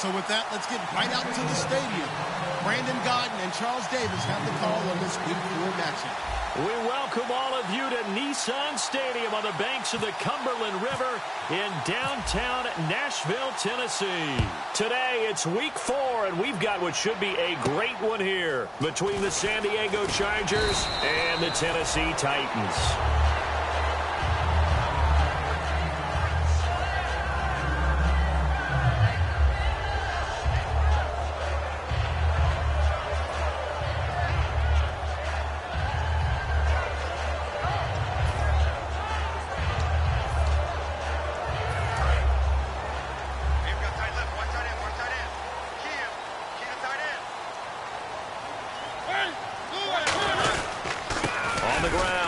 So with that, let's get right out to the stadium. Brandon Godden and Charles Davis have the call on this Week 4 matchup. We welcome all of you to Nissan Stadium on the banks of the Cumberland River in downtown Nashville, Tennessee. Today, it's Week 4, and we've got what should be a great one here between the San Diego Chargers and the Tennessee Titans.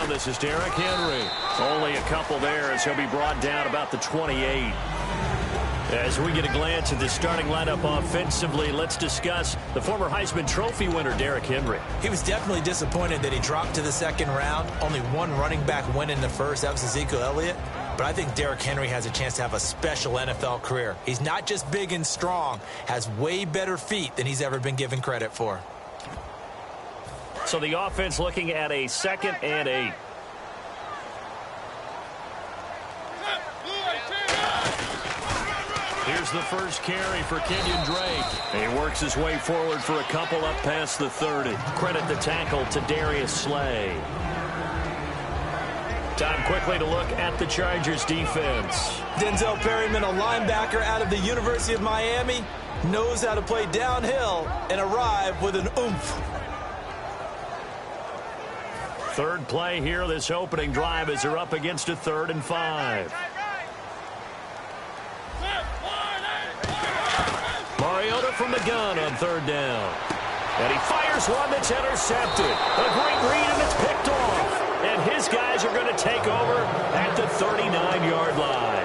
This is Derrick Henry. Only a couple there as he'll be brought down about the 28. As we get a glance at the starting lineup offensively, let's discuss the former Heisman Trophy winner, Derrick Henry. He was definitely disappointed that he dropped to the second round. Only one running back win in the first. That was Ezekiel Elliott. But I think Derrick Henry has a chance to have a special NFL career. He's not just big and strong, has way better feet than he's ever been given credit for. So the offense looking at a 2nd and 8. Here's the first carry for Kenyon Drake. He works his way forward for a couple up past the 30. Credit the tackle to Darius Slay. Time quickly to look at the Chargers defense. Denzel Perryman, a linebacker out of the University of Miami, knows how to play downhill and arrive with an oomph. Third play here, this opening drive as they're up against a 3rd and 5. Mariota from the gun on 3rd down. And he fires one that's intercepted. A great read, and it's picked off. And his guys are going to take over at the 39-yard line.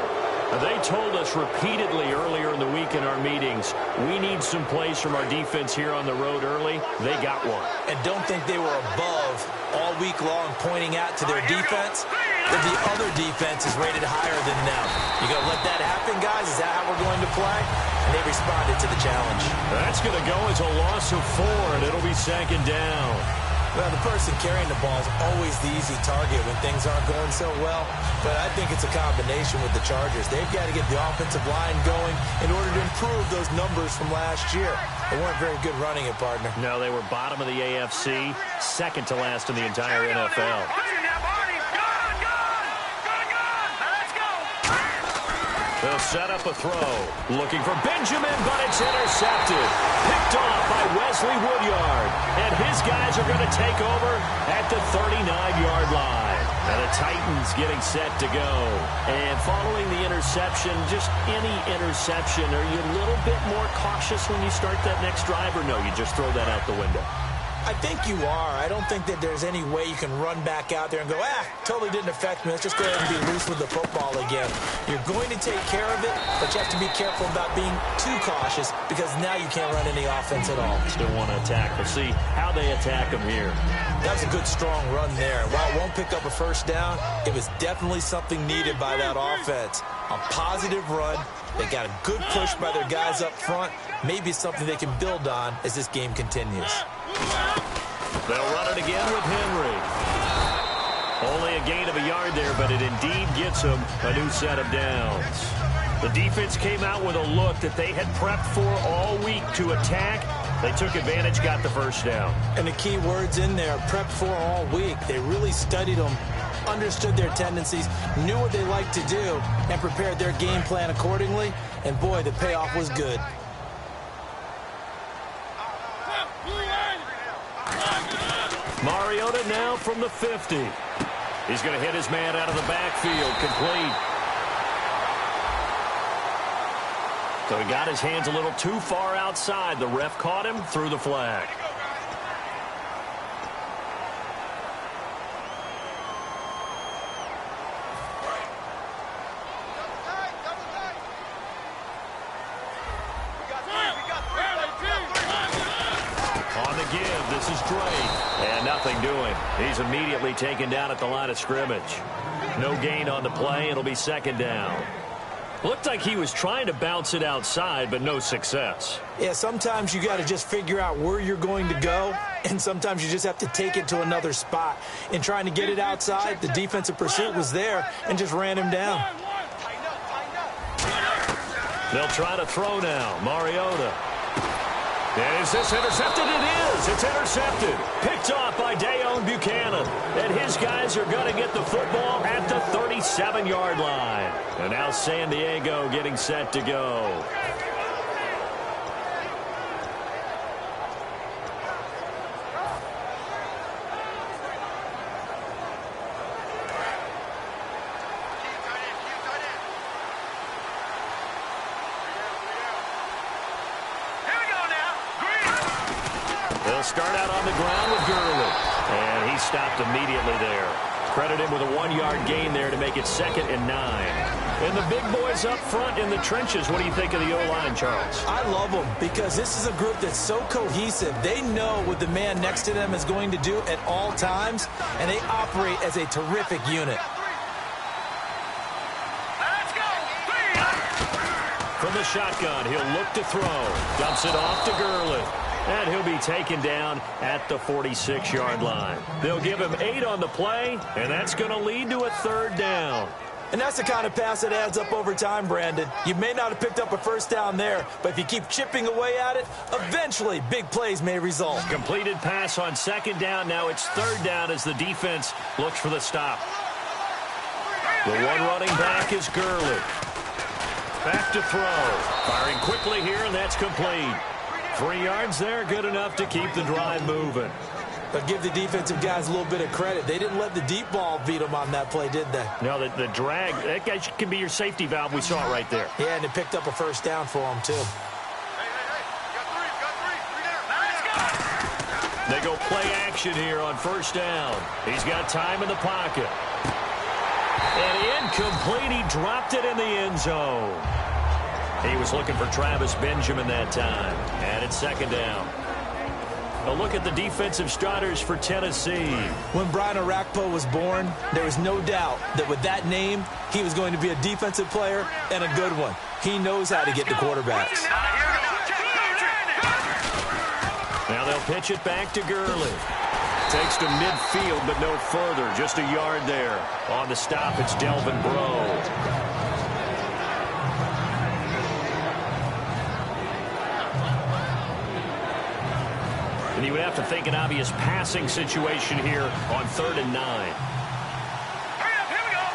They told us repeatedly earlier in the week in our meetings, we need some plays from our defense here on the road early. They got one. And don't think they were above all week long pointing out to their defense that the other defense is rated higher than them. You going to let that happen, guys? Is that how we're going to play? And they responded to the challenge. That's going to go as a loss of 4, and it'll be 2nd down. Well, the person carrying the ball is always the easy target when things aren't going so well. But I think it's a combination with the Chargers. They've got to get the offensive line going in order to improve those numbers from last year. They weren't very good running it, partner. No, they were bottom of the AFC, 2nd to last in the entire NFL. They'll set up a throw. Looking for Benjamin, but it's intercepted. Picked off by Wesley Woodyard. And his guys are going to take over at the 39-yard line. And the Titans getting set to go. And following the interception, just any interception, are you a little bit more cautious when you start that next drive, or no, you just throw that out the window? I think you are. I don't think that there's any way you can run back out there and go, totally didn't affect me. Let's just go ahead and be loose with the football again. You're going to take care of it, but you have to be careful about being too cautious because now you can't run any offense at all. Still want to attack. We'll see how they attack them here. That was a good, strong run there. While it won't pick up a first down, it was definitely something needed by that offense. A positive run. They got a good push by their guys up front. Maybe something they can build on as this game continues. They'll run it again with Henry. Only a gain of a yard there, but it indeed gets them a new set of downs. The defense came out with a look that they had prepped for all week to attack. They took advantage, got the first down. And the key words in there, prepped for all week. They really studied them, understood their tendencies, knew what they liked to do, and prepared their game plan accordingly. And boy, the payoff was good. Mariota now from the 50. He's going to hit his man out of the backfield, complete. So he got his hands a little too far outside. The ref caught him, threw the flag. On the give, this is Drake. And nothing doing. He's immediately taken down at the line of scrimmage. No gain on the play. It'll be 2nd down. Looked like he was trying to bounce it outside, but no success. Yeah, sometimes you got to just figure out where you're going to go, and sometimes you just have to take it to another spot. In trying to get it outside, the defensive pursuit was there and just ran him down. They'll try to throw now. Mariota. And is this intercepted? It is. It's intercepted. Picked off by Dayon Buchanan. And his guys are going to get the football at the 37-yard line. And now San Diego getting set to go. Start out on the ground with Gurley. And he stopped immediately there. Credit him with a 1-yard gain there to make it 2nd and 9. And the big boys up front in the trenches, what do you think of the O-line, Charles? I love them because this is a group that's so cohesive. They know what the man next to them is going to do at all times, and they operate as a terrific unit. Let's go! From the shotgun, he'll look to throw. Dumps it off to Gurley. And he'll be taken down at the 46-yard line. They'll give him 8 on the play, and that's going to lead to a 3rd down. And that's the kind of pass that adds up over time, Brandon. You may not have picked up a first down there, but if you keep chipping away at it, eventually big plays may result. Completed pass on 2nd down. Now it's 3rd down as the defense looks for the stop. The one running back is Gurley. Back to throw. Firing quickly here, and that's complete. 3 yards there, good enough to keep the drive moving. But give the defensive guys a little bit of credit. They didn't let the deep ball beat them on that play, did they? No, the drag, that guy can be your safety valve. We saw it right there. Yeah, and it picked up a first down for them, too. They go play action here on 1st down. He's got time in the pocket. And incomplete, he dropped it in the end zone. He was looking for Travis Benjamin that time. And it's 2nd down. A look at the defensive starters for Tennessee. When Brian Orakpo was born, there was no doubt that with that name, he was going to be a defensive player and a good one. He knows how to get to quarterbacks. Now they'll pitch it back to Gurley. Takes to midfield, but no further. Just a yard there. On the stop, it's Delvin Breaux. And you would have to think an obvious passing situation here on 3rd and 9. Here we go.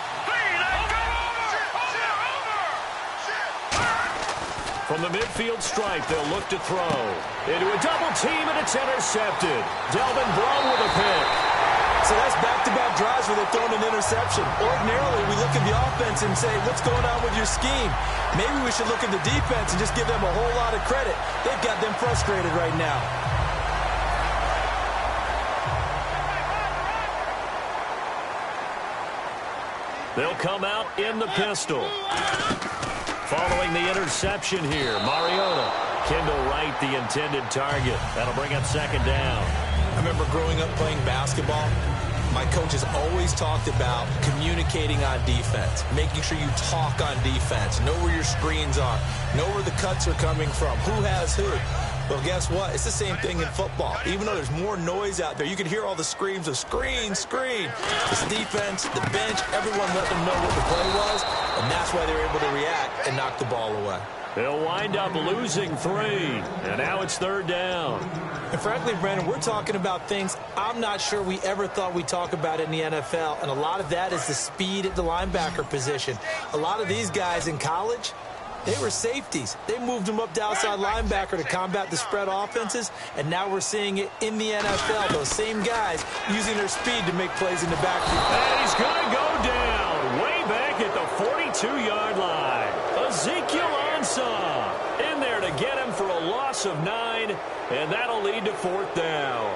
From the midfield stripe, they'll look to throw. Into a double team, and it's intercepted. Delvin Breaux with a pick. So that's back-to-back drives where they're throwing an interception. Ordinarily, we look at the offense and say, what's going on with your scheme? Maybe we should look at the defense and just give them a whole lot of credit. They've got them frustrated right now. They'll come out in the pistol. Following the interception here, Mariota. Kendall Wright, the intended target. That'll bring up 2nd down. I remember growing up playing basketball. My coaches always talked about communicating on defense, making sure you talk on defense, know where your screens are, know where the cuts are coming from, who has who. Well, guess what? It's the same thing in football. Even though there's more noise out there, you can hear all the screams of screen, screen. It's defense, the bench, everyone let them know what the play was, and that's why they're able to react and knock the ball away. They'll wind up losing 3, and now it's 3rd down. And frankly, Brandon, we're talking about things I'm not sure we ever thought we'd talk about in the NFL, and a lot of that is the speed at the linebacker position. A lot of these guys in college, they were safeties. They moved them up to outside linebacker to combat the spread offenses, and now we're seeing it in the NFL. Those same guys using their speed to make plays in the backfield. And he's going to go down way back at the 42-yard line. Ezekiel Ansah in there to get him for a loss of 9, and that'll lead to 4th down.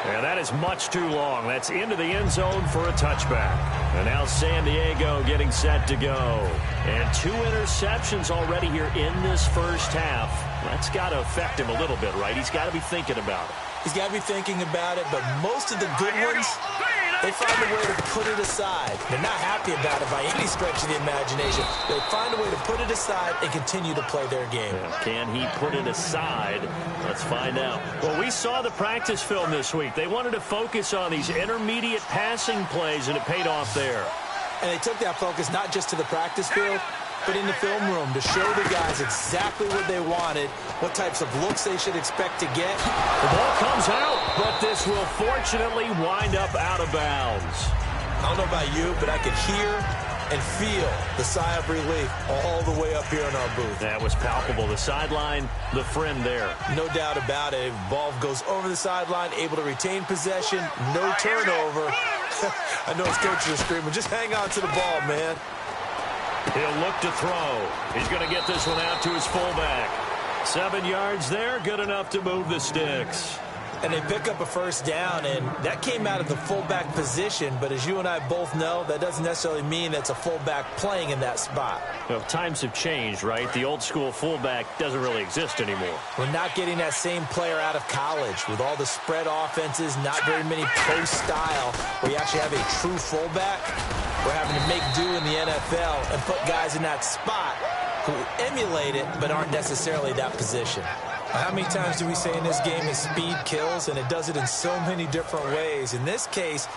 And that is much too long. That's into the end zone for a touchback. And now San Diego getting set to go. And 2 interceptions already here in this first half. That's got to affect him a little bit, right? He's got to be thinking about it. He's got to be thinking about it, but most of the good ones, they find a way to put it aside. They're not happy about it by any stretch of the imagination. They find a way to put it aside and continue to play their game. Yeah, can he put it aside? Let's find out. Well, we saw the practice film this week. They wanted to focus on these intermediate passing plays, and it paid off there. And they took that focus not just to the practice field, but in the film room to show the guys exactly what they wanted, what types of looks they should expect to get. The ball comes out, but this will fortunately wind up out of bounds. I don't know about you, but I could hear and feel the sigh of relief all the way up here in our booth. That was palpable. The sideline, the friend there. No doubt about it. Ball goes over the sideline, able to retain possession, no turnover. I know his coaches are screaming, just hang on to the ball, man. He'll look to throw. He's going to get this one out to his fullback. 7 yards there, good enough to move the sticks. And they pick up a first down, and that came out of the fullback position. But as you and I both know, that doesn't necessarily mean it's a fullback playing in that spot. Well, times have changed, right? The old school fullback doesn't really exist anymore. We're not getting that same player out of college with all the spread offenses, not very many pro style, where you actually have a true fullback. We're having to make do in the NFL and put guys in that spot who emulate it but aren't necessarily that position. How many times do we say in this game is speed kills, and it does it in so many different ways. In this case,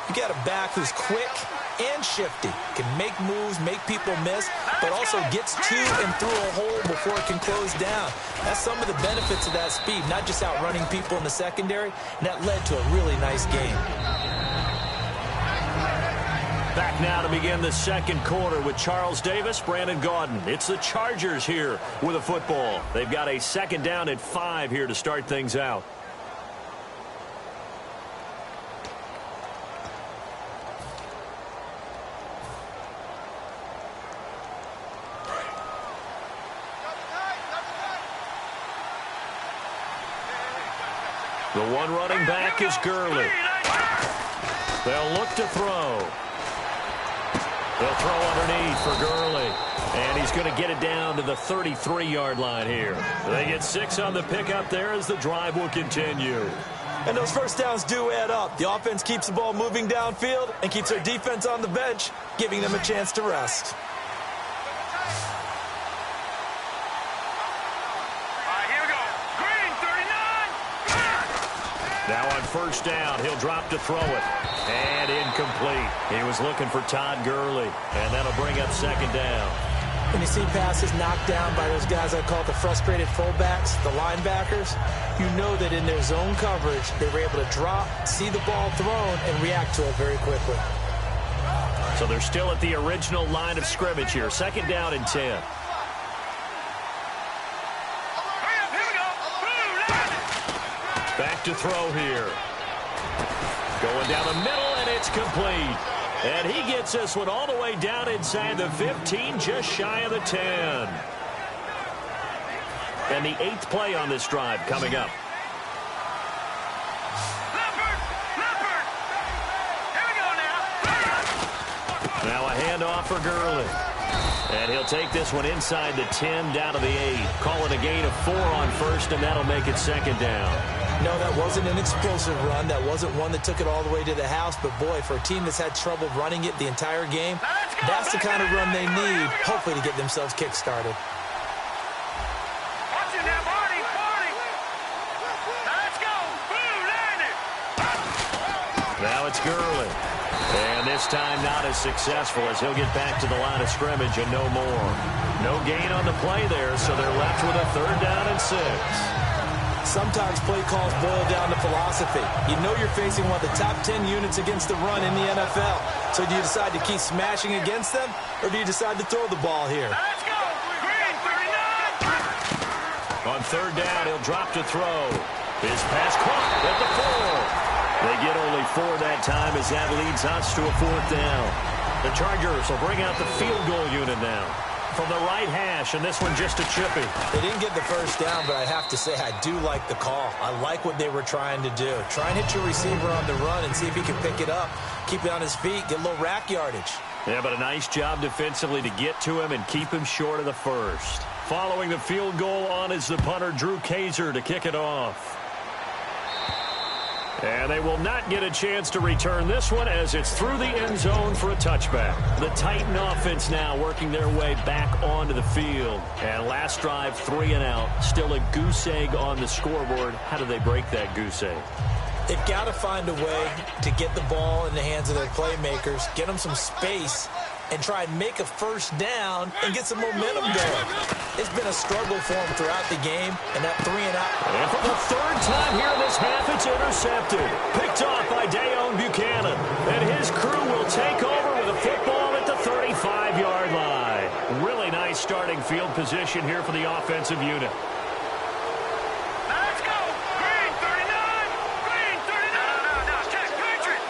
you got a back who's quick and shifty, can make moves, make people miss, but also gets to and through a hole before it can close down. That's some of the benefits of that speed, not just outrunning people in the secondary, and that led to a really nice game. Back now to begin the second quarter with Charles Davis, Brandon Gaudin. It's the Chargers here with a football. They've got a second down at 5 here to start things out. The one running back is Gurley. They'll look to throw. They'll throw underneath for Gurley. And he's going to get it down to the 33-yard line here. They get 6 on the pickup there as the drive will continue. And those first downs do add up. The offense keeps the ball moving downfield and keeps their defense on the bench, giving them a chance to rest. Now on first down, he'll drop to throw it. And incomplete. He was looking for Todd Gurley. And that'll bring up second down. When you see passes knocked down by those guys I call the frustrated fullbacks, the linebackers, you know that in their zone coverage, they were able to drop, see the ball thrown, and react to it very quickly. So they're still at the original line of scrimmage here. Second down and 10. Back to throw here. Going down the middle, and it's complete. And he gets this one all the way down inside the 15, just shy of the 10. And the 8th play on this drive coming up. Now a handoff for Gurley. And he'll take this one inside the 10, down to the 8. Call it a gain of 4 on first, and that'll make it second down. No, that wasn't an explosive run. That wasn't one that took it all the way to the house. But, boy, for a team that's had trouble running it the entire game, that's the kind of run they need, hopefully, to get themselves kick-started. Now it's Gurley. And this time not as successful as he'll get back to the line of scrimmage and no more. No gain on the play there, so they're left with a third down and 6. Sometimes play calls boil down to philosophy. You know you're facing one of the top 10 units against the run in the NFL. So do you decide to keep smashing against them, or do you decide to throw the ball here? Let's go! Green, 39! On third down, he'll drop to throw. His pass caught at the 4. They get only 4 that time as that leads us to a 4th down. The Chargers will bring out the field goal unit now. from the right hash, and this one just a chippy. They didn't get the first down, but I have to say I do like the call. I like what they were trying to do. Try and hit your receiver on the run and see if he can pick it up, keep it on his feet, get a little rack yardage. Yeah, but a nice job defensively to get to him and keep him short of the first. Following the field goal on is the punter, Drew Kaiser, to kick it off. And they will not get a chance to return this one as it's through the end zone for a touchback. The Titan offense now working their way back onto the field. And last drive, 3 and out. Still a goose egg on the scoreboard. How do they break that goose egg? They've got to find a way to get the ball in the hands of their playmakers, get them some space, and try and make a first down and get some momentum going. It's been a struggle for them throughout the game, and that 3 and out. And for the third time here in this half, it's intercepted. Picked off by Dayon Buchanan. And his crew will take over with a football at the 35-yard line. Really nice starting field position here for the offensive unit. Let's go! Green 39! Green 39! No, check, Patriot!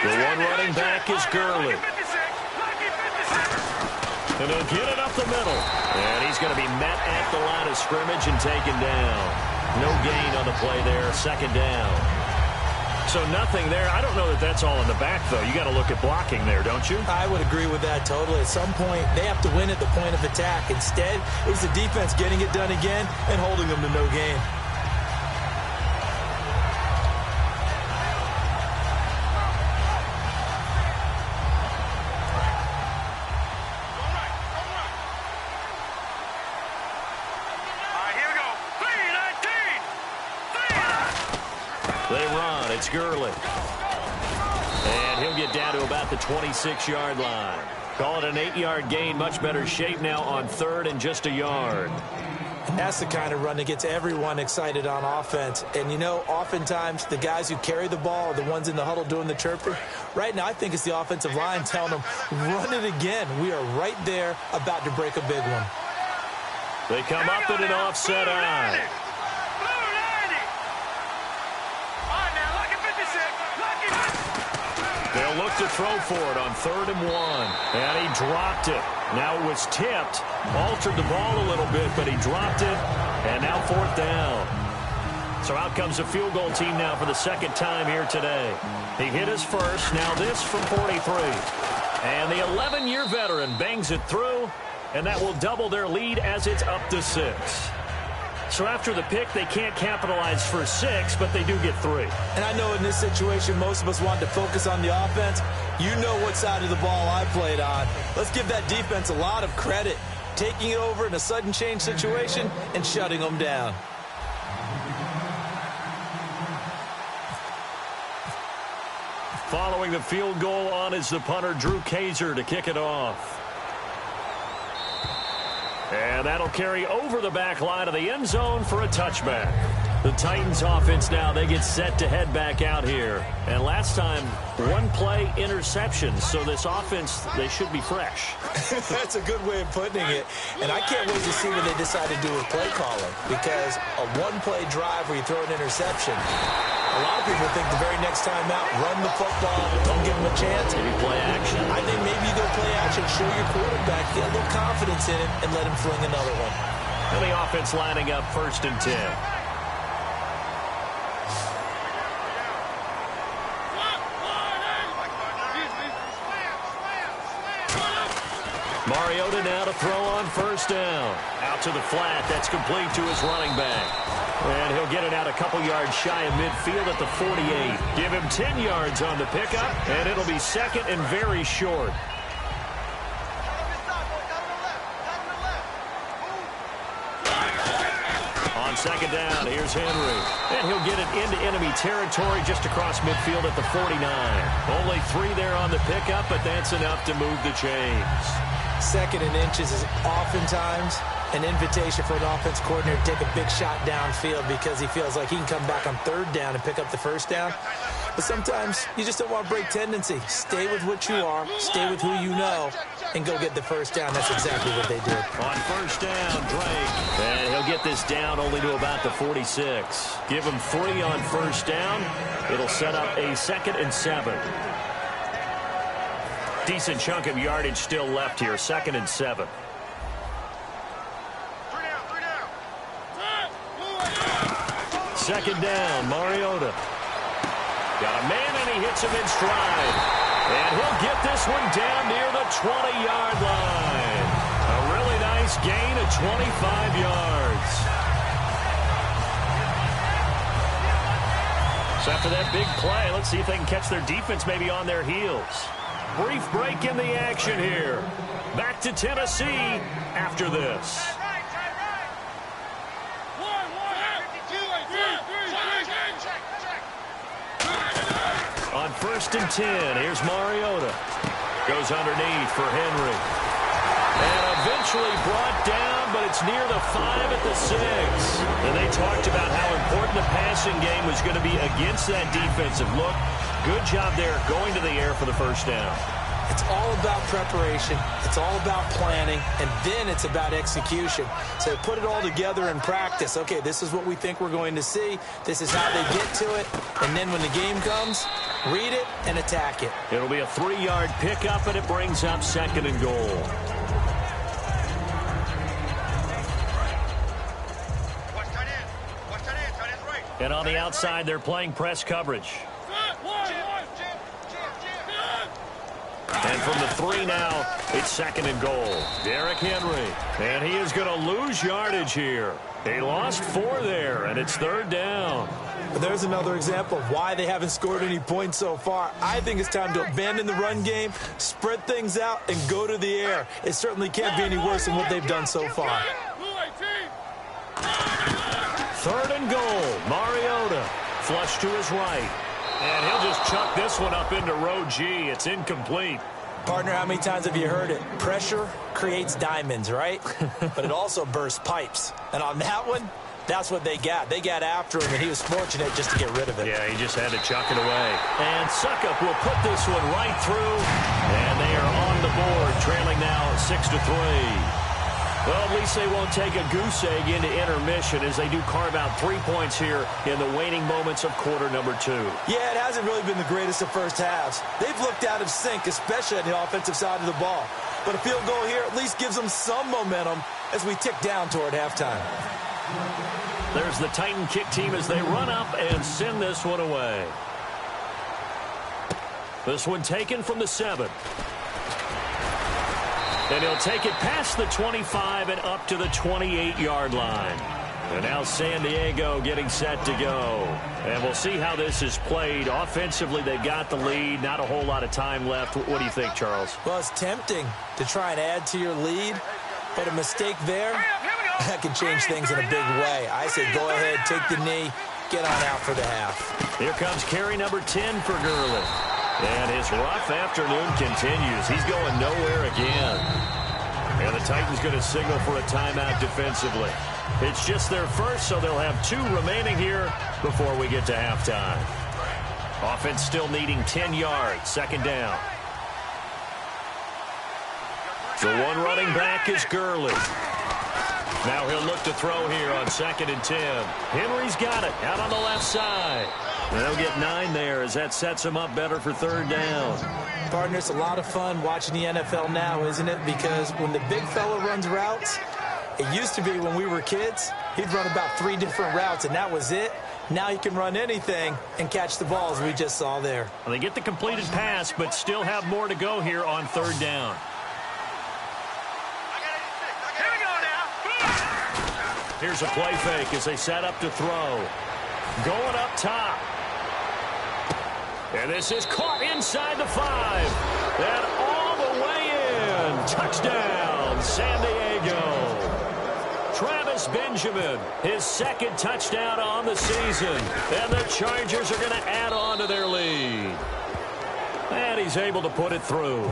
The one running back is Gurley. And he'll get it up the middle. And he's going to be met at the line of scrimmage and taken down. No gain on the play there, second down. So nothing there. I don't know that that's all in the back, though. You got to look at blocking there, don't you? I would agree with that totally. At some point, they have to win at the point of attack. Instead, it was the defense getting it done again and holding them to no gain. It's Gurley. And he'll get down to about the 26-yard line. Call it an 8-yard gain. Much better shape now on third and just a yard. And that's the kind of run that gets everyone excited on offense. And, you know, oftentimes the guys who carry the ball are the ones in the huddle doing the chirping. Right now, I think it's the offensive line telling them, run it again. We are right there about to break a big one. They come up in an offset eye. They'll look to throw for it on 3rd and 1. And he dropped it. Now it was tipped. Altered the ball a little bit, but he dropped it. And now 4th down. So out comes the field goal team now for the second time here today. He hit his first. Now this from 43. And the 11-year veteran bangs it through. And that will double their lead as it's up to 6. So after the pick, they can't capitalize for 6, but they do get 3. And I know in this situation, most of us want to focus on the offense. You know what side of the ball I played on. Let's give that defense a lot of credit, taking it over in a sudden change situation and shutting them down. Following the field goal on is the punter, Drew Kaiser, to kick it off. And that'll carry over the back line of the end zone for a touchback. The Titans offense now, they get set to head back out here. And last time, 1-play interceptions. So this offense, they should be fresh. That's a good way of putting it. And I can't wait to see what they decide to do with play calling. Because a 1-play drive where you throw an interception, a lot of people think the very next time out, run the football, don't give them a chance. Maybe play action. I think maybe you go play action, show your quarterback, get a little confidence in him, and let him fling another one. And the offense lining up 1st and 10. Mariota now to throw on 1st down. Out to the flat. That's complete to his running back. And he'll get it out a couple yards shy of midfield at the 48. Give him 10 yards on the pickup, and it'll be 2nd and very short. On 2nd down, here's Henry. And he'll get it into enemy territory just across midfield at the 49. Only 3 there on the pickup, but that's enough to move the chains. 2nd and inches is oftentimes an invitation for an offense coordinator to take a big shot downfield because he feels like he can come back on 3rd down and pick up the 1st down. But sometimes you just don't want to break tendency. Stay with what you are, stay with who you know, and go get the 1st down. That's exactly what they did. On 1st down, Drake. And he'll get this down only to about the 46. Give him 3 on 1st down. It'll set up a 2nd and 7. Decent chunk of yardage still left here. 2nd and 7. Second down, Mariota. Got a man, and he hits him in stride. And he'll get this one down near the 20-yard line. A really nice gain of 25 yards. So after that big play, let's see if they can catch their defense maybe on their heels. Brief break in the action here. Back to Tennessee after this. On 1st and 10, here's Mariota. Goes underneath for Henry. And eventually brought down, but it's near the 5 at the 6. And they talked about how important the passing game was going to be against that defensive look. Good job there going to the air for the first down. It's all about preparation. It's all about planning, and then it's about execution. So put it all together in practice. Okay, this is what we think we're going to see. This is how they get to it. And then when the game comes, read it and attack it. It'll be a 3-yard pickup, and it brings up 2nd and goal. And on the outside, they're playing press coverage. And from the 3 now, it's 2nd and goal. Derrick Henry. And he is going to lose yardage here. He lost 4 there, and it's 3rd down. But there's another example of why they haven't scored any points so far. I think it's time to abandon the run game, spread things out, and go to the air. It certainly can't be any worse than what they've done so far. 3rd and goal. Mariota. Flush to his right. And he'll just chuck this one up into row G. It's incomplete. Partner, how many times have you heard it? Pressure creates diamonds, right? But it also bursts pipes. And on that one, that's what they got. They got after him, and he was fortunate just to get rid of it. Yeah, he just had to chuck it away. And Suckup will put this one right through. And they are on the board, trailing now 6-3. Well, at least they won't take a goose egg into intermission as they do carve out 3 points here in the waning moments of quarter number 2. Yeah, it hasn't really been the greatest of first halves. They've looked out of sync, especially on the offensive side of the ball. But a field goal here at least gives them some momentum as we tick down toward halftime. There's the Titan kick team as they run up and send this one away. This one taken from the 7. And he'll take it past the 25 and up to the 28-yard line. And now San Diego getting set to go. And we'll see how this is played. Offensively, they got the lead. Not a whole lot of time left. What do you think, Charles? Well, it's tempting to try and add to your lead. But a mistake there, that can change things in a big way. I say go ahead, take the knee, get on out for the half. Here comes carry number 10 for Gurley. And his rough afternoon continues. He's going nowhere again. And the Titans going to signal for a timeout defensively. It's just their first, so they'll have 2 remaining here before we get to halftime. Offense still needing 10 yards. 2nd down. The one running back is Gurley. Now he'll look to throw here on 2nd and 10. Henry's got it out on the left side. They'll get 9 there as that sets him up better for 3rd down. Partner, it's a lot of fun watching the NFL now, isn't it? Because when the big fella runs routes, it used to be when we were kids, he'd run about 3 different routes, and that was it. Now he can run anything and catch the balls we just saw there. Well, they get the completed pass, but still have more to go here on 3rd down. Here's a play fake as they set up to throw. Going up top. And this is caught inside the 5. And all the way in. Touchdown, San Diego. Travis Benjamin, his 2nd touchdown on the season. And the Chargers are going to add on to their lead. And he's able to put it through.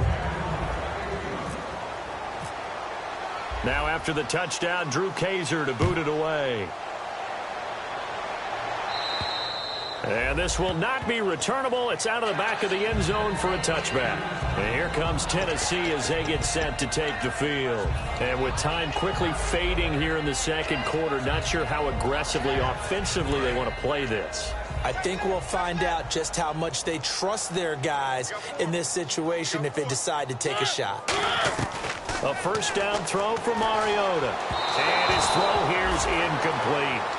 Now after the touchdown, Drew Kaiser to boot it away. And this will not be returnable. It's out of the back of the end zone for a touchback. And here comes Tennessee as they get set to take the field. And with time quickly fading here in the 2nd quarter, not sure how aggressively, offensively they want to play this. I think we'll find out just how much they trust their guys in this situation if they decide to take a shot. A first down throw for Mariota. And his throw here is incomplete.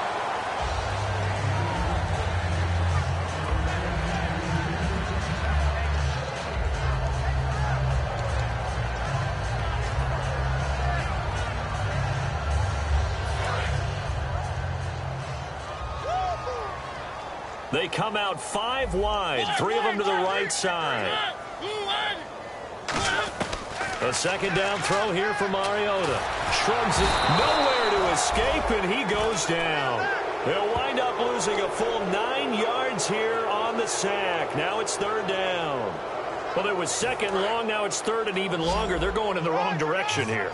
They come out 5 wide, 3 of them to the right side. A second down throw here for Mariota. Shrugs it, nowhere to escape, and he goes down. They'll wind up losing a full 9 yards here on the sack. Now it's 3rd down. Well, it was 2nd long, now it's 3rd and even longer. They're going in the wrong direction here.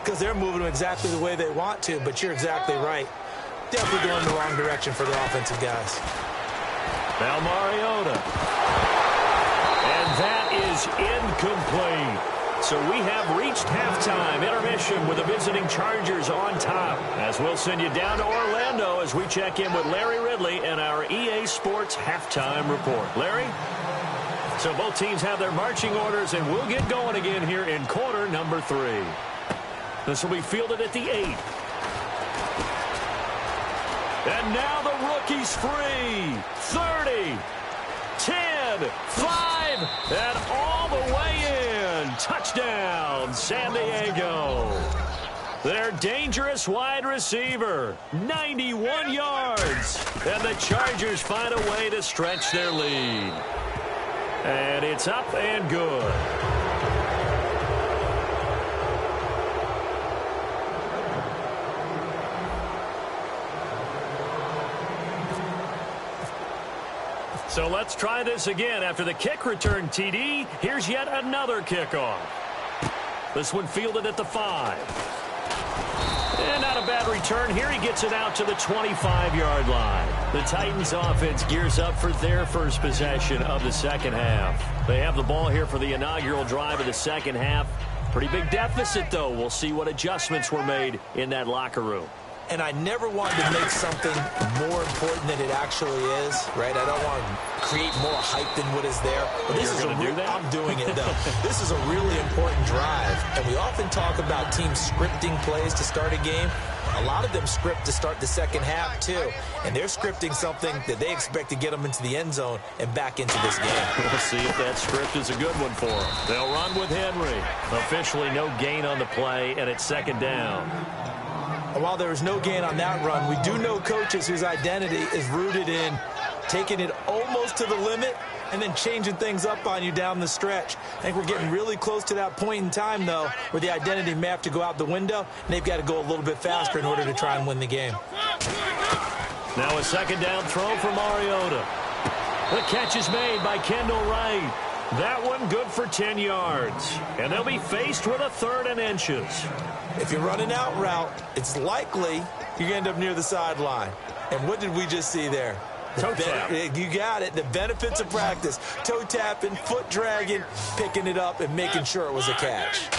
Because they're moving them exactly the way they want to, but you're exactly right. Definitely going in the wrong direction for the offensive guys. Now Mariota. And that is incomplete. So we have reached halftime intermission with the visiting Chargers on top. As we'll send you down to Orlando as we check in with Larry Ridley and our EA Sports halftime report. Larry? So both teams have their marching orders, and we'll get going again here in quarter number 3. This will be fielded at the 8. And now the rookie's free. 30, 10, 5, and all the way in. Touchdown, San Diego. Their dangerous wide receiver, 91 yards. And the Chargers find a way to stretch their lead. And it's up and good. So let's try this again. After the kick return TD, here's yet another kickoff. This one fielded at the 5. And not a bad return here. He gets it out to the 25-yard line. The Titans offense gears up for their first possession of the second half. They have the ball here for the inaugural drive of the second half. Pretty big deficit, though. We'll see what adjustments were made in that locker room. And I never wanted to make something more important than it actually is, right? I don't want to create more hype than what is there. But this is I'm doing it, though. This is a really important drive. And we often talk about teams scripting plays to start a game. A lot of them script to start the second half, too. And they're scripting something that they expect to get them into the end zone and back into this game. We'll see if that script is a good one for them. They'll run with Henry. Officially no gain on the play, and it's 2nd down. While there is no gain on that run, we do know coaches whose identity is rooted in taking it almost to the limit and then changing things up on you down the stretch. I think we're getting really close to that point in time, though, where the identity may have to go out the window, and they've got to go a little bit faster in order to try and win the game. Now a 2nd down throw for Mariota. The catch is made by Kendall Wright. That one good for 10 yards. And they'll be faced with a 3rd and inches. If you're running out route, it's likely you're going to end up near the sideline. And what did we just see there? Toe tap. You got it. The benefits of practice. Toe tapping, foot dragging, picking it up, and making sure it was a catch.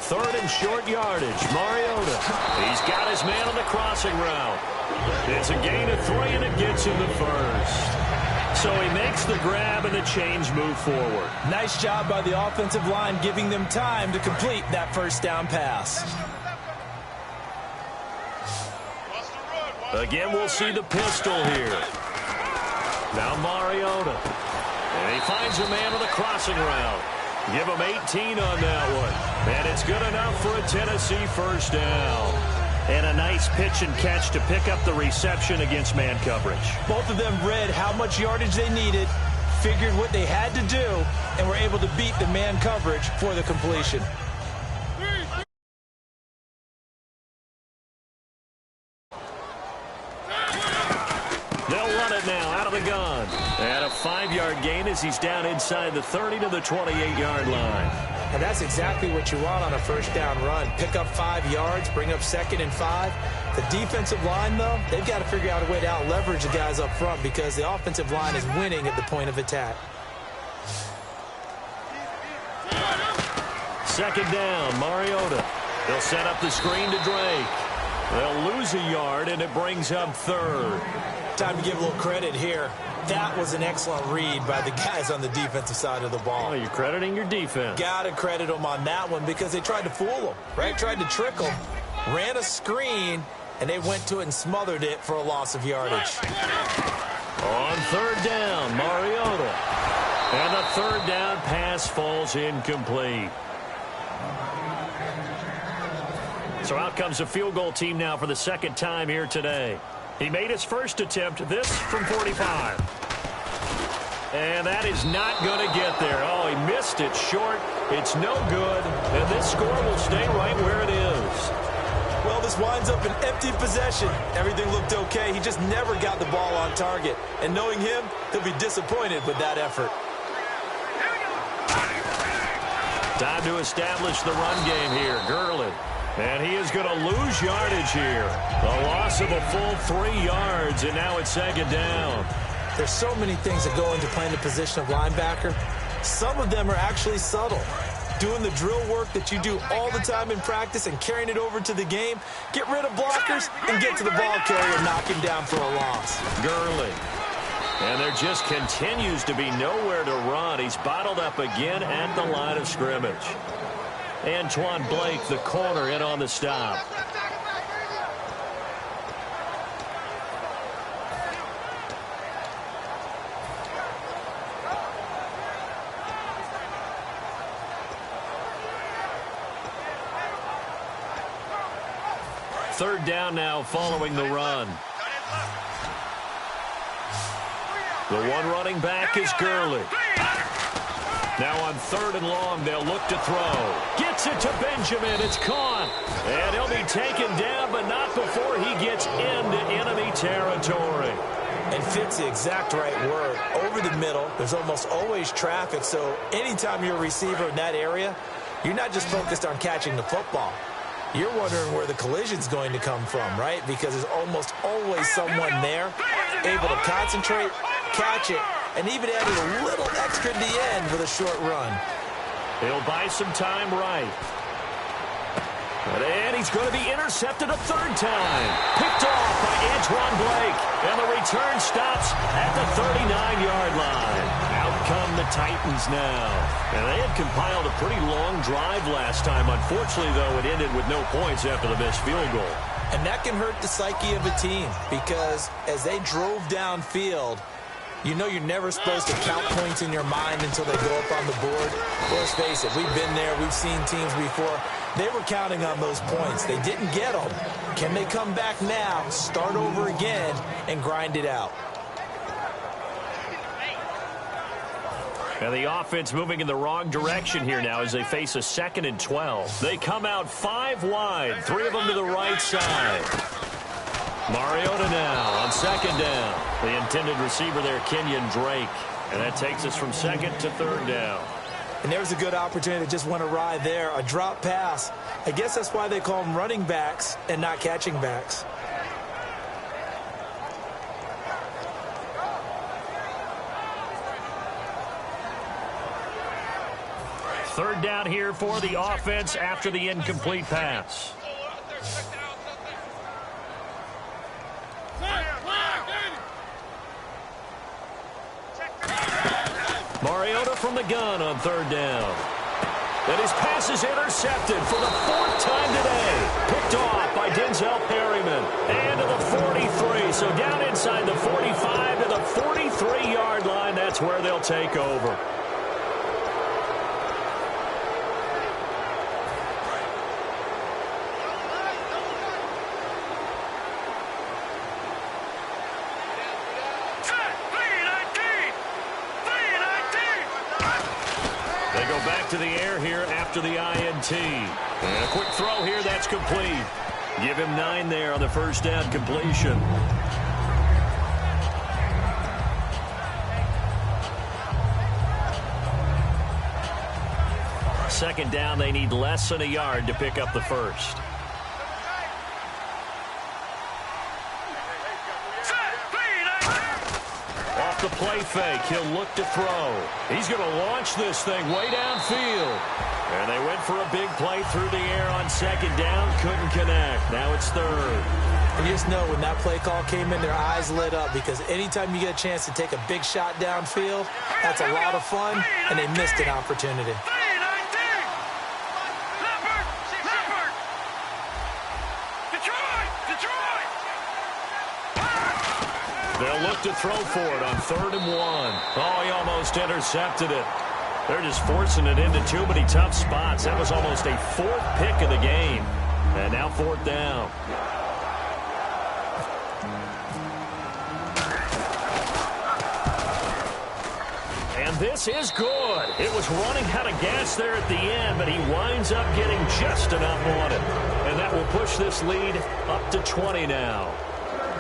3rd and short yardage. Mariota. He's got his man on the crossing route. It's a gain of 3, and it gets him the first. So he makes the grab, and the chains move forward. Nice job by the offensive line giving them time to complete that first down pass. Again, we'll see the pistol here. Now Mariota. And he finds a man on the crossing route. Give him 18 on that one. And it's good enough for a Tennessee first down. And a nice pitch and catch to pick up the reception against man coverage. Both of them read how much yardage they needed, figured what they had to do, and were able to beat the man coverage for the completion. They'll run it now out of the gun. And a 5-yard gain as he's down inside the 30 to the 28-yard line. And that's exactly what you want on a first down run. Pick up 5 yards, bring up 2nd and 5. The defensive line, though, they've got to figure out a way to out-leverage the guys up front because the offensive line is winning at the point of attack. 2nd down, Mariota. They'll set up the screen to Drake. They'll lose a yard, and it brings up 3rd. Time to give a little credit here. That was an excellent read by the guys on the defensive side of the ball. Oh, you're crediting your defense. Got to credit them on that one because they tried to fool them, right? Tried to trick them, ran a screen, and they went to it and smothered it for a loss of yardage. On third down, Mariota. And the third down pass falls incomplete. So out comes a field goal team now for the second time here today. He made his first attempt, this from 45. And that is not going to get there. Oh, he missed it short. It's no good. And this score will stay right where it is. Well, this winds up an empty possession. Everything looked okay. He just never got the ball on target. And knowing him, he'll be disappointed with that effort. Time to establish the run game here. Gurley. And he is going to lose yardage here. A loss of a full 3 yards, and now it's second down. There's so many things that go into playing the position of linebacker. Some of them are actually subtle. Doing the drill work that you do all the time in practice and carrying it over to the game. Get rid of blockers and get to the ball carrier and knock him down for a loss. Gurley. And there just continues to be nowhere to run. He's bottled up again at the line of scrimmage. Antoine Blake, the corner, in on the stop. Third down now following the run. The one running back is Gurley. Now on third and long, they'll look to throw. Gets it to Benjamin. It's caught. And he'll be taken down, but not before he gets into enemy territory. And fits the exact right word. Over the middle, there's almost always traffic, so anytime you're a receiver in that area, you're not just focused on catching the football. You're wondering where the collision's going to come from, right? Because there's almost always someone there able to concentrate, catch it, and even added a little extra at the end with a short run. He'll buy some time right. And he's going to be intercepted a third time. Picked off by Antoine Blake. And the return stops at the 39-yard line. Out come the Titans now. And they had compiled a pretty long drive last time. Unfortunately, though, it ended with no points after the missed field goal. And that can hurt the psyche of a team because as they drove downfield, you know you're never supposed to count points in your mind until they go up on the board. Well, let's face it, we've been there. We've seen teams before. They were counting on those points. They didn't get them. Can they come back now, start over again, and grind it out? And the offense moving in the wrong direction here now as they face a 2nd and 12. They come out 5 wide, 3 of them to the right side. Mariota now on second down. The intended receiver there, Kenyon Drake. And that takes us from second to third down. And there's a good opportunity to just want to ride there. A drop pass. I guess that's why they call them running backs and not catching backs. Third down here for the offense after the incomplete pass. Mariota from the gun on third down. And his pass is intercepted for the 4th time today. Picked off by Denzel Perryman. And to the 43. So down inside the 45 to the 43-yard line. That's where they'll take over. To the air here after the INT. And a quick throw here, that's complete. Give him 9 there on the first down completion. Second down, they need less than a yard to pick up the first. The play fake. He'll look to throw. He's going to launch this thing way downfield. And they went for a big play through the air on second down. Couldn't connect. Now it's third. And you just know when that play call came in, their eyes lit up because anytime you get a chance to take a big shot downfield, that's a lot of fun, and they missed an opportunity. They'll look to throw for it on 3rd and 1. Oh, he almost intercepted it. They're just forcing it into too many tough spots. That was almost a 4th pick of the game. And now 4th down. And this is good. It was running out of gas there at the end, but he winds up getting just enough on it. And that will push this lead up to 20 now.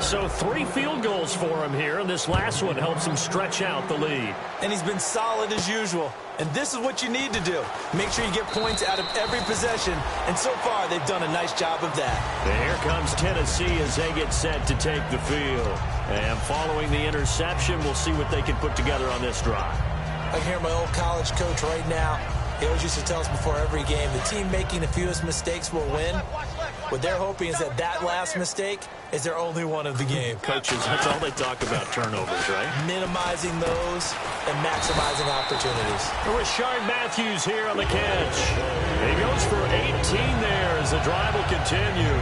So 3 field goals for him here, and this last one helps him stretch out the lead. And he's been solid as usual. And this is what you need to do. Make sure you get points out of every possession. And so far, they've done a nice job of that. And here comes Tennessee as they get set to take the field. And following the interception, we'll see what they can put together on this drive. I can hear my old college coach right now. He always used to tell us before every game, the team making the fewest mistakes will win. What they're hoping is that that last mistake is their only one of the game. Coaches, that's all they talk about, turnovers, right? Minimizing those and maximizing opportunities. Rashard Matthews here on the catch. He goes for 18 there as the drive will continue.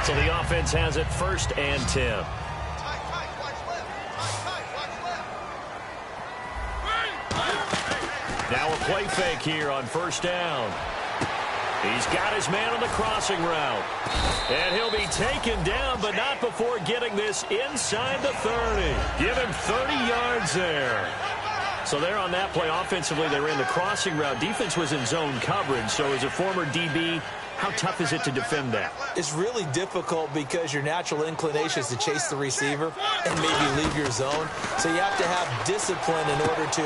So the offense has it 1st and 10. Now a play fake here on 1st down. He's got his man on the crossing route. And he'll be taken down, but not before getting this inside the 30. Give him 30 yards there. So there on that play, offensively, they ran the crossing route. Defense was in zone coverage, so as a former DB, how tough is it to defend that? It's really difficult because your natural inclination is to chase the receiver and maybe leave your zone. So you have to have discipline in order to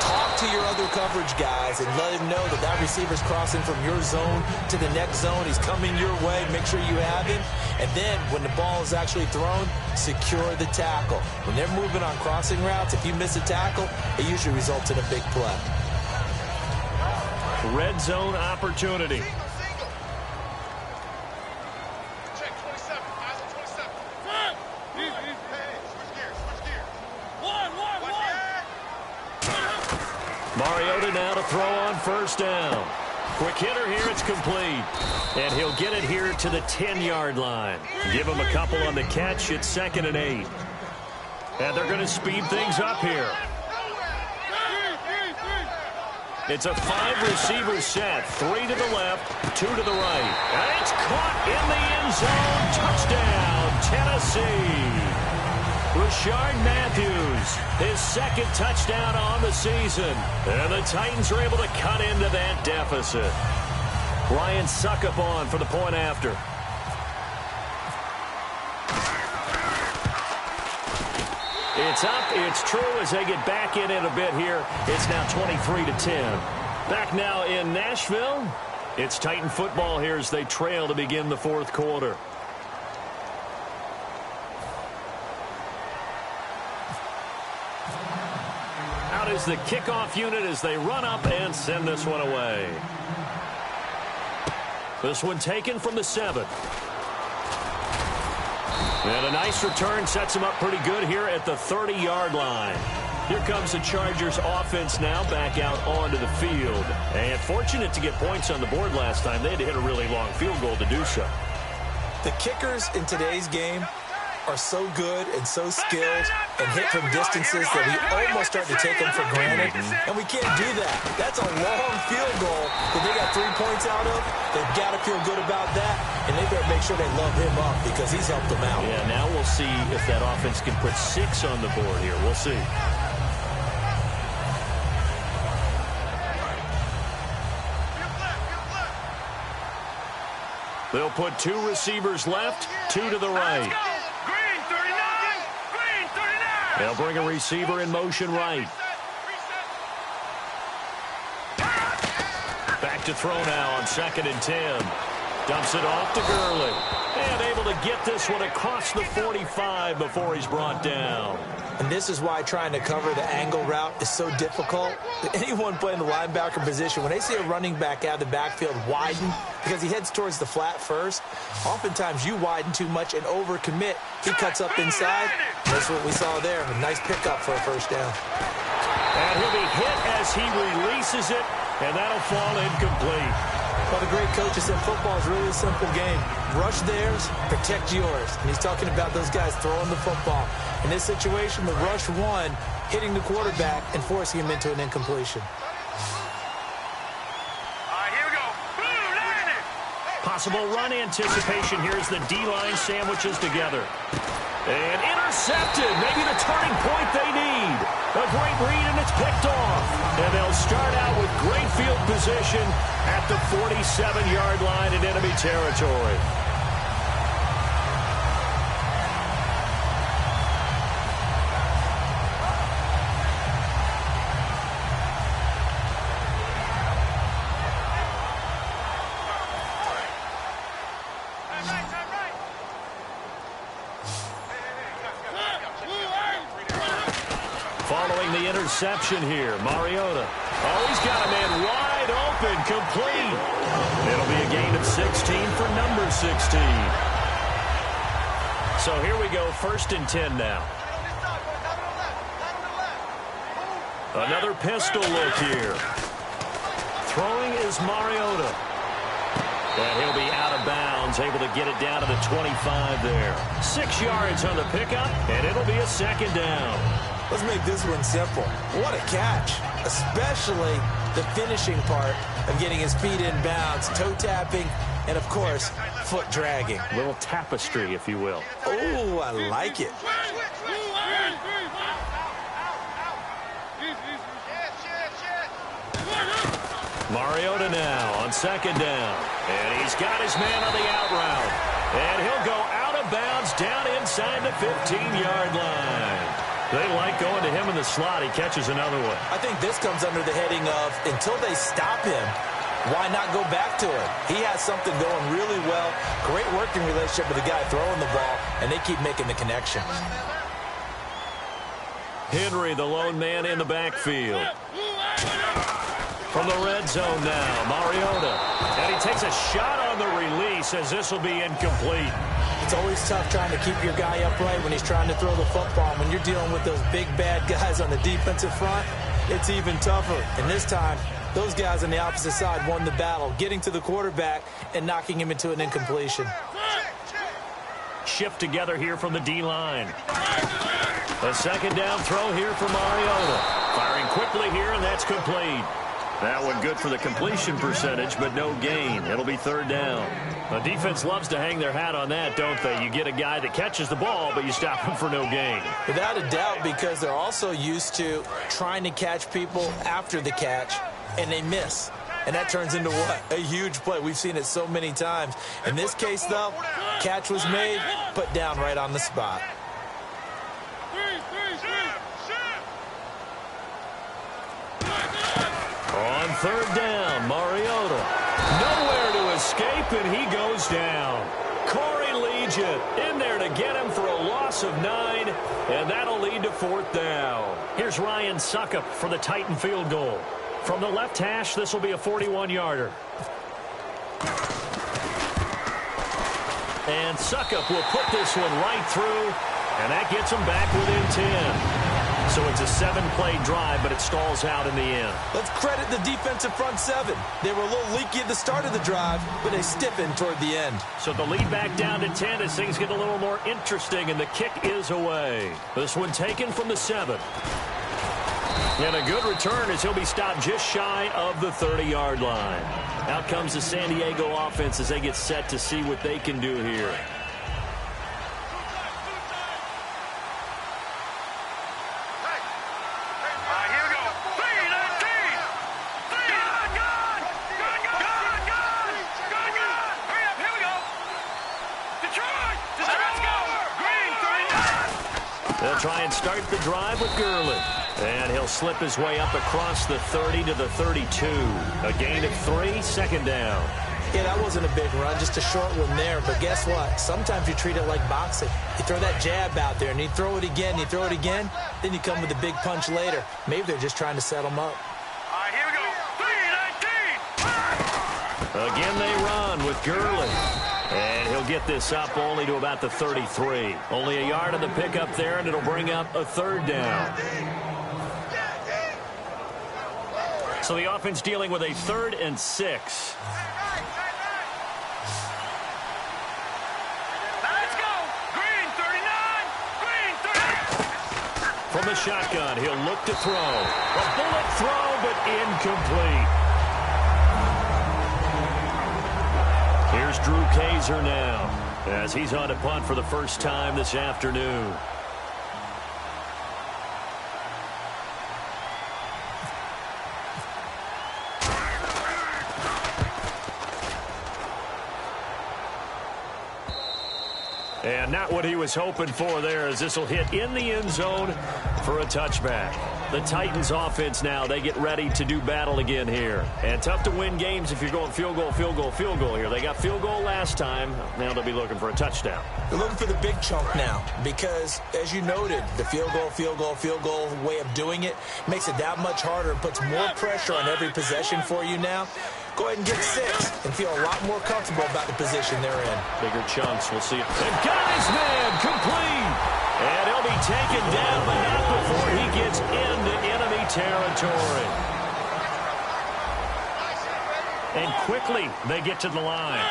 talk to your other coverage guys and let him know that that receiver's crossing from your zone to the next zone. He's coming your way. Make sure you have him. And then when the ball is actually thrown, secure the tackle. When they're moving on crossing routes, if you miss a tackle, it usually results in a big play. Red zone opportunity. Mariota now to throw on 1st down. Quick hitter here, it's complete. And he'll get it here to the 10-yard line. Give him a couple on the catch. It's 2nd and 8. And they're going to speed things up here. It's a 5-receiver set. 3 to the left, 2 to the right. And it's caught in the end zone. Touchdown, Tennessee. Rashard Matthews, his 2nd touchdown on the season. And the Titans are able to cut into that deficit. Ryan Suckup on for the point after. It's up, it's true as they get back in it a bit here. It's now 23-10. Back now in Nashville. It's Titan football here as they trail to begin the 4th quarter. Out is the kickoff unit as they run up and send this one away. This one taken from the 7. And a nice return sets him up pretty good here at the 30-yard line. Here comes the Chargers offense now back out onto the field. And fortunate to get points on the board last time. They had to hit a really long field goal to do so. The kickers in today's game are so good and so skilled and hit from distances that we almost start to take them for granted. And we can't do that. That's a long field goal that they got 3 points out of. They've got to feel good about that, and they better make sure they love him up because he's helped them out. Yeah, now we'll see if that offense can put 6 on the board here. We'll see. They'll put 2 receivers left, 2 to the right. Green 39! Green 39! They'll bring a receiver in motion right. Back to throw now on 2nd and 10. Dumps it off to Gurley. And able to get this one across the 45 before he's brought down. And this is why trying to cover the angle route is so difficult. Anyone playing the linebacker position, when they see a running back out of the backfield widen because he heads towards the flat first, oftentimes you widen too much and overcommit. He cuts up inside. That's what we saw there. A nice pickup for a first down. And he'll be hit as he releases it, and that'll fall incomplete. Well, the great coach said football is really a simple game. Rush theirs, protect yours. And he's talking about those guys throwing the football. In this situation, the rush one, hitting the quarterback and forcing him into an incompletion. Here we go. Boom, landed. Possible run anticipation. Here's the D-line sandwiches together. And intercepted. Maybe the turning point they need. A great read, and it's picked off. And they'll start out with great field position at the 47-yard line in enemy territory. Following the interception here, Mariota. Oh, he's got a man wide open, complete. It'll be a gain of 16 for number 16. So here we go, 1st and 10 now. Another pistol look here. Throwing is Mariota. And he'll be out of bounds, able to get it down to the 25 there. 6 yards on the pickup, and it'll be a 2nd down. Let's make this one simple. What a catch, especially the finishing part of getting his feet in bounds, toe tapping, and, of course, foot dragging. A little tapestry, if you will. Oh, I like it. Mariota now on 2nd down. And he's got his man on the out route. And he'll go out of bounds down inside the 15-yard line. They like going to him in the slot. He catches another one. I think this comes under the heading of, until they stop him, why not go back to him? He has something going really well. Great working relationship with the guy throwing the ball, and they keep making the connection. Henry, the lone man in the backfield. From the red zone now, Mariota. And he takes a shot on the release as this will be incomplete. It's always tough trying to keep your guy upright when he's trying to throw the football. When you're dealing with those big, bad guys on the defensive front, it's even tougher. And this time, those guys on the opposite side won the battle, getting to the quarterback and knocking him into an incompletion. Shift together here from the D-line. A 2nd down throw here for Mariota. Firing quickly here, and that's complete. That one good for the completion percentage, but no gain. It'll be 3rd down. The defense loves to hang their hat on that, don't they? You get a guy that catches the ball, but you stop him for no gain. Without a doubt, because they're also used to trying to catch people after the catch, and they miss. And that turns into what? A huge play. We've seen it so many times. In this case, though, catch was made, put down right on the spot. On 3rd down, Mariota. Nowhere to escape, and he goes down. Corey Legion in there to get him for a loss of 9, and that'll lead to 4th down. Here's Ryan Suckup for the Titan field goal. From the left hash, this will be a 41-yarder. And Suckup will put this one right through, and that gets him back within 10. So it's a 7-play drive, but it stalls out in the end. Let's credit the defensive front 7. They were a little leaky at the start of the drive, but they stiffened toward the end. So the lead back down to 10 as things get a little more interesting, and the kick is away. This one taken from the 7. And a good return as he'll be stopped just shy of the 30-yard line. Out comes the San Diego offense as they get set to see what they can do here. They'll try and start the drive with Gurley. And he'll slip his way up across the 30 to the 32. A gain of 3, 2nd down. Yeah, that wasn't a big run, just a short one there. But guess what? Sometimes you treat it like boxing. You throw that jab out there, and you throw it again, then you come with a big punch later. Maybe they're just trying to set them up. All right, here we go. 3-19. Again they run with Gurley. And he'll get this up only to about the 33. Only a yard on the pickup there, and it'll bring up a third down. So the offense dealing with a 3rd and 6. Let's go. Green 39. Green 39. From the shotgun, he'll look to throw. A bullet throw, but incomplete. Here's Drew Kaiser now, as he's on to punt for the first time this afternoon. And not what he was hoping for there, as this will hit in the end zone for a touchback. The Titans offense now, they get ready to do battle again here. And tough to win games if you're going field goal, field goal, field goal here. They got field goal last time. Now they'll be looking for a touchdown. They're looking for the big chunk now because, as you noted, the field goal way of doing it makes it that much harder and puts more pressure on every possession for you now. Go ahead and get 6 and feel a lot more comfortable about the position they're in. Bigger chunks, we'll see it. And got his man, complete. And he'll be taken down, but not before he gets into enemy territory. And quickly, they get to the line.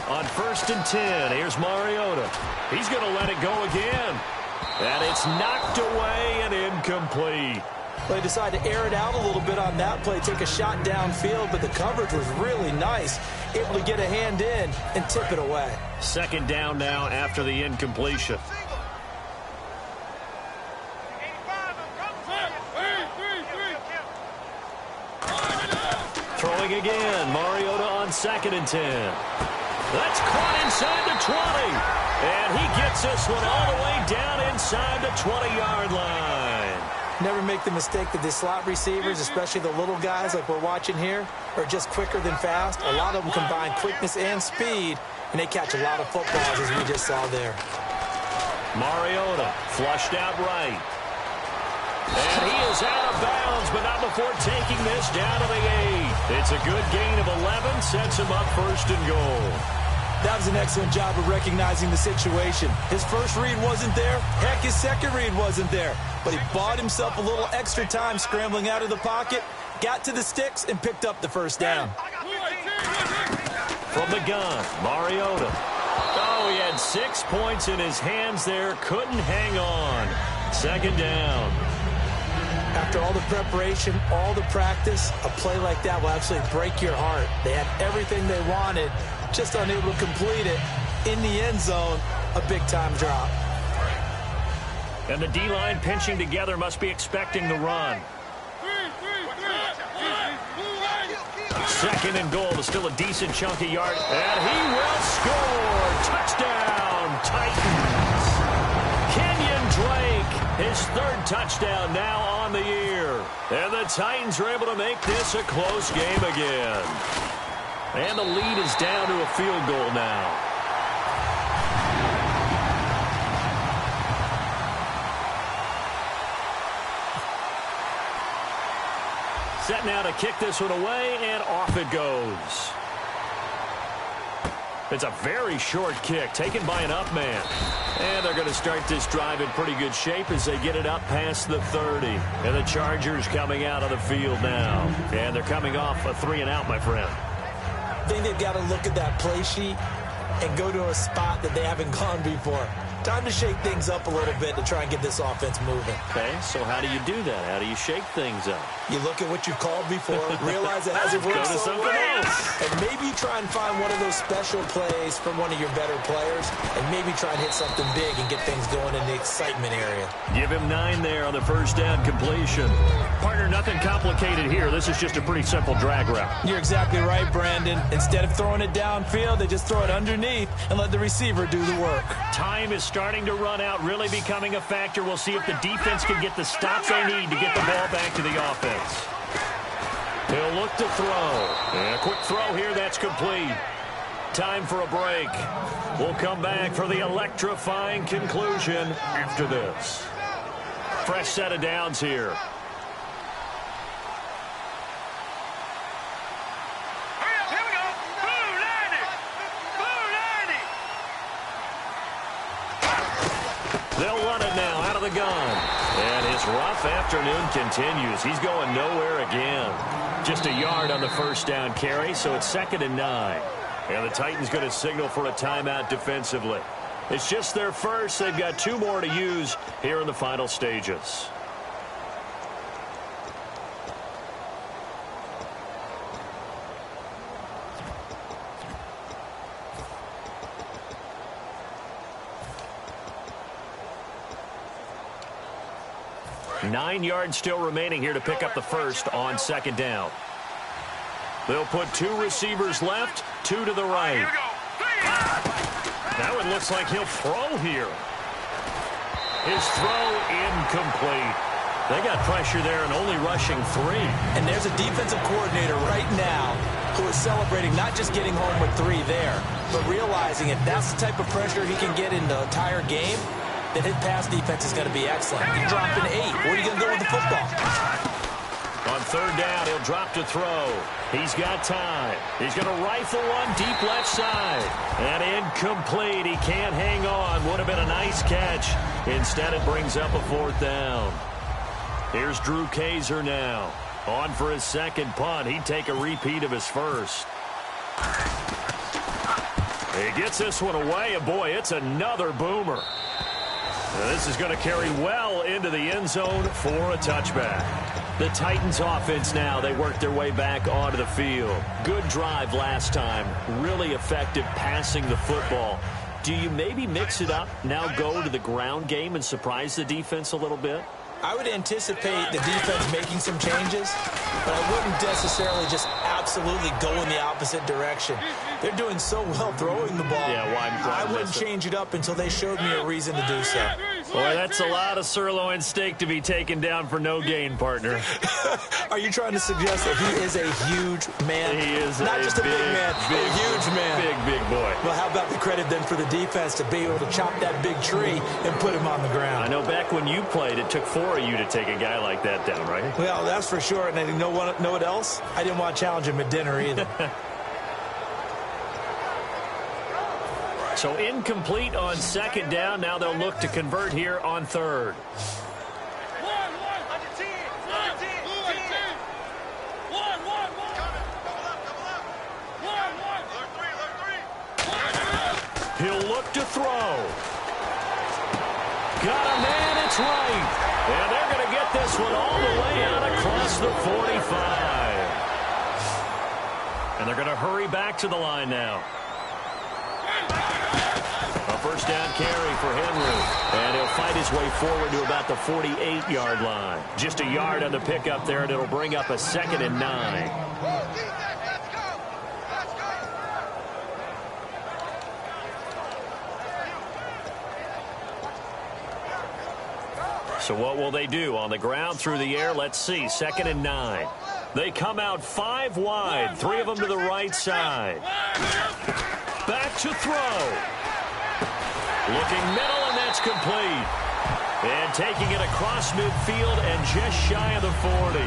On 1st and 10, here's Mariota. He's going to let it go again. And it's knocked away and incomplete. They decided to air it out a little bit on that play, take a shot downfield, but the coverage was really nice, able to get a hand in and tip it away. 2nd down now after the incompletion. Throwing again, Mariota on 2nd and 10. That's caught inside the 20. And he gets this one all the way down inside the 20-yard line. Never make the mistake that the slot receivers, especially the little guys like we're watching here, are just quicker than fast. A lot of them combine quickness and speed, and they catch a lot of footballs, as we just saw there. Mariota flushed out right. And he is out of bounds, but not before taking this down to the 8. It's a good gain of 11, sets him up 1st and goal. That was an excellent job of recognizing the situation. His first read wasn't there. Heck, his second read wasn't there. But he bought himself a little extra time scrambling out of the pocket, got to the sticks, and picked up the 1st down. From the gun, Mariota. Oh, he had 6 points in his hands there. Couldn't hang on. 2nd down. After all the preparation, all the practice, a play like that will absolutely break your heart. They had everything they wanted, just unable to complete it. In the end zone, a big-time drop. And the D-line pinching together must be expecting the run. 2nd and goal is still a decent chunk of yard. And he will score. Touchdown, Titans. Kenyon Drake, his 3rd touchdown now on the year. And the Titans are able to make this a close game again. And the lead is down to a field goal now. Set now to kick this one away, and off it goes. It's a very short kick taken by an up man. And they're going to start this drive in pretty good shape as they get it up past the 30. And the Chargers coming out of the field now. And they're coming off a 3-and-out, my friend. I think they've got to look at that play sheet and go to a spot that they haven't gone before. Time to shake things up a little bit to try and get this offense moving. Okay, so how do you do that? How do you shake things up? You look at what you've called before, realize it hasn't worked so well, and maybe try and find one of those special plays from one of your better players, and maybe try and hit something big and get things going in the excitement area. Give him 9 there on the 1st down completion. Partner, nothing complicated here. This is just a pretty simple drag route. You're exactly right, Brandon. Instead of throwing it downfield, they just throw it underneath and let the receiver do the work. Time is starting to run out, really becoming a factor. We'll see if the defense can get the stops they need to get the ball back to the offense. He'll look to throw. And a quick throw here. That's complete. Time for a break. We'll come back for the electrifying conclusion after this. Fresh set of downs here. Hurry up, here we go. Blue 90. Blue 90. They'll run it now out of the gun. And his rough afternoon continues. He's going nowhere again. Just a yard on the first down carry, so it's 2nd and 9. And the Titans going to signal for a timeout defensively. It's just their first. They've got 2 more to use here in the final stages. Nine yards still remaining here to pick up the first on 2nd down. They'll put 2 receivers left, 2 to the right. Here we go. 3. Now it looks like he'll throw here. His throw incomplete. They got pressure there and only rushing 3. And there's a defensive coordinator right now who is celebrating not just getting home with 3 there, but realizing if that's the type of pressure he can get in the entire game, then his pass defense is going to be excellent. You're dropping 8. Where are you going to go with the football? On 3rd down, he'll drop to throw. He's got time. He's going to rifle one deep left side. And incomplete. He can't hang on. Would have been a nice catch. Instead, it brings up a 4th down. Here's Drew Kaiser now. On for his 2nd punt. He'd take a repeat of his first. He gets this one away, and boy, it's another boomer. Now, this is going to carry well into the end zone for a touchback. The Titans offense now, they work their way back onto the field. Good drive last time. Really effective passing the football. Do you maybe mix it up, now go to the ground game and surprise the defense a little bit? I would anticipate the defense making some changes, but I wouldn't necessarily just absolutely go in the opposite direction. They're doing so well throwing the ball. Yeah, I wouldn't change it up until they showed me a reason to do so. Boy, that's a lot of sirloin steak to be taken down for no gain, partner. Are you trying to suggest that he is a huge man? He is not just a big man, a huge man. Big boy. Well, how about the credit then for the defense to be able to chop that big tree and put him on the ground? I know back when you played, it took 4 of you to take a guy like that down, right? Well, that's for sure. And you know what else? I didn't want to challenge him at dinner either. So incomplete on 2nd down. Now they'll look to convert here on 3rd. He'll look to throw. Got a man, it's right. And they're going to get this one all the way out across the 45. And they're going to hurry back to the line now. A 1st down carry for Henry. And he'll fight his way forward to about the 48-yard line. Just a yard on the pickup there, and it'll bring up a 2nd and 9. So what will they do? On the ground, through the air, let's see. 2nd and 9. They come out 5 wide. 3 of them to the right side. Back to throw. Looking middle, and that's complete. And taking it across midfield and just shy of the 40.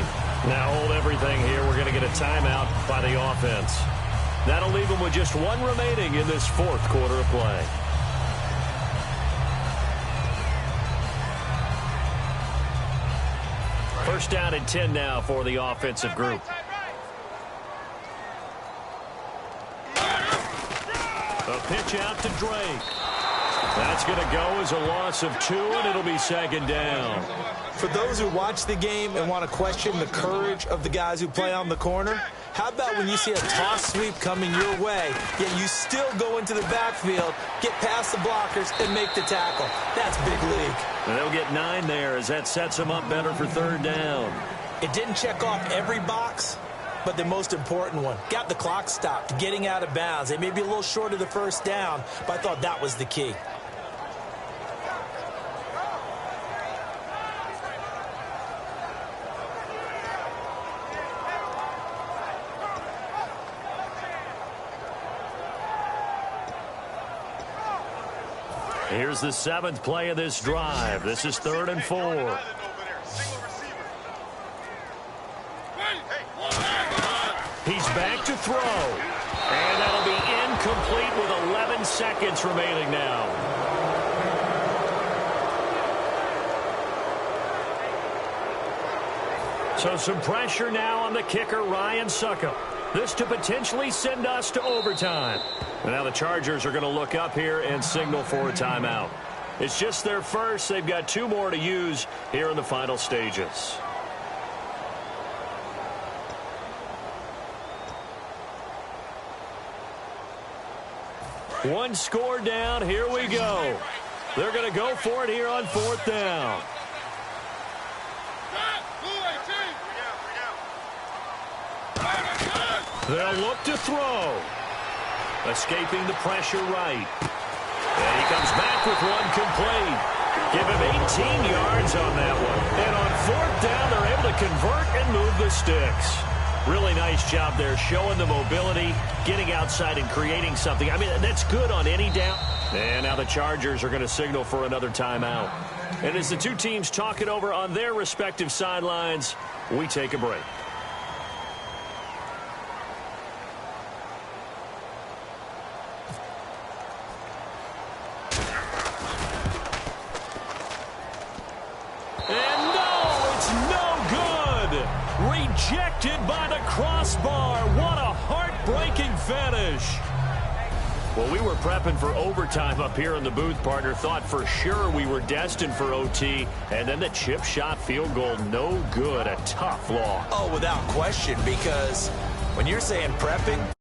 Now hold everything here. We're going to get a timeout by the offense. That'll leave them with just 1 remaining in this 4th quarter of play. First down and 10 now for the offensive group. A pitch out to Drake. That's going to go as a loss of 2, and it'll be 2nd down. For those who watch the game and want to question the courage of the guys who play on the corner, how about when you see a toss sweep coming your way, yet you still go into the backfield, get past the blockers, and make the tackle? That's big league. And they'll get 9 there as that sets them up better for 3rd down. It didn't check off every box, but the most important one. Got the clock stopped, getting out of bounds. They may be a little short of the 1st down, but I thought that was the key. Here's the 7th play of this drive. This is 3rd and 4. He's back to throw. And that'll be incomplete with 11 seconds remaining now. So some pressure now on the kicker, Ryan Succop. This to potentially send us to overtime. And now the Chargers are going to look up here and signal for a timeout. It's just their first. They've got 2 more to use here in the final stages. One score down. Here we go. They're going to go for it here on 4th down. They'll look to throw. Escaping the pressure right. And he comes back with one complete. Give him 18 yards on that one. And on 4th down, they're able to convert and move the sticks. Really nice job there, showing the mobility, getting outside and creating something. I mean, that's good on any down. And now the Chargers are going to signal for another timeout. And as the 2 teams talk it over on their respective sidelines, we take a break. Rejected by the crossbar. What a heartbreaking finish. Well, we were prepping for overtime up here in the booth, partner. Thought for sure we were destined for OT. And then the chip shot field goal, no good. A tough loss. Oh, without question, because when you're saying prepping,